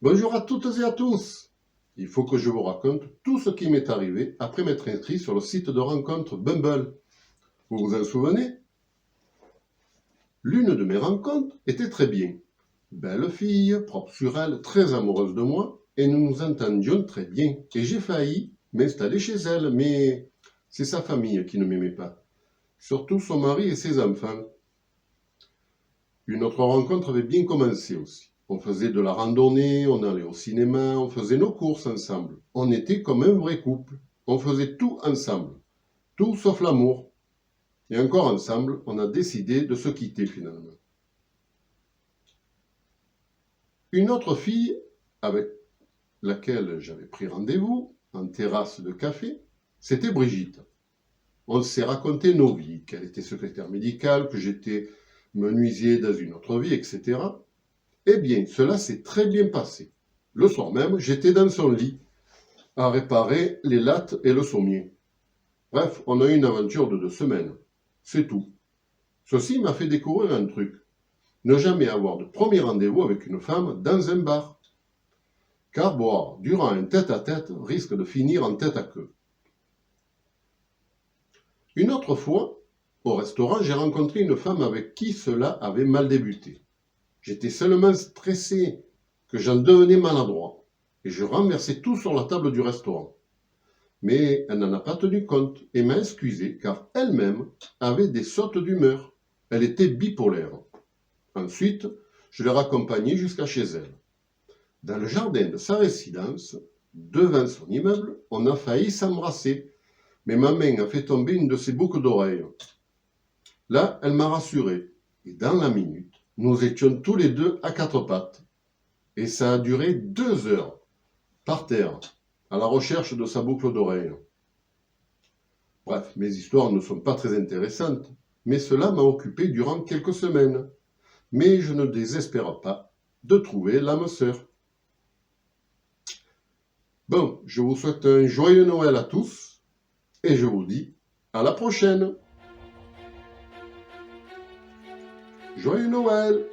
Bonjour à toutes et à tous. Il faut que je vous raconte tout ce qui m'est arrivé après m'être inscrit sur le site de rencontre Bumble. Vous vous en souvenez? L'une de mes rencontres était très bien. Belle fille, propre sur elle, très amoureuse de moi, et nous nous entendions très bien. Et j'ai failli m'installer chez elle, mais c'est sa famille qui ne m'aimait pas. Surtout son mari et ses enfants. Une autre rencontre avait bien commencé aussi. On faisait de la randonnée, on allait au cinéma, on faisait nos courses ensemble. On était comme un vrai couple. On faisait tout ensemble. Tout sauf l'amour. Et encore ensemble, on a décidé de se quitter finalement. Une autre fille avec laquelle j'avais pris rendez-vous en terrasse de café, c'était Brigitte. On s'est raconté nos vies, qu'elle était secrétaire médicale, que j'étais menuisier dans une autre vie, etc. Eh bien, cela s'est très bien passé. Le soir même, j'étais dans son lit, à réparer les lattes et le sommier. Bref, on a eu une aventure de 2 semaines. C'est tout. Ceci m'a fait découvrir un truc. Ne jamais avoir de premier rendez-vous avec une femme dans un bar. Car boire durant un tête-à-tête risque de finir en tête à queue. Une autre fois, au restaurant, j'ai rencontré une femme avec qui cela avait mal débuté. J'étais seulement stressé que j'en devenais maladroit et je renversais tout sur la table du restaurant. Mais elle n'en a pas tenu compte et m'a excusé car elle-même avait des sautes d'humeur. Elle était bipolaire. Ensuite, je l'ai raccompagnée jusqu'à chez elle. Dans le jardin de sa résidence, devant son immeuble, on a failli s'embrasser, mais ma main a fait tomber une de ses boucles d'oreilles. Là, elle m'a rassuré et dans la minute, nous étions tous les deux à 4 pattes. Et ça a duré 2 heures, par terre, à la recherche de sa boucle d'oreille. Bref, mes histoires ne sont pas très intéressantes, mais cela m'a occupé durant quelques semaines. Mais je ne désespère pas de trouver l'âme sœur. Bon, je vous souhaite un joyeux Noël à tous, et je vous dis à la prochaine. Joyeux Noël!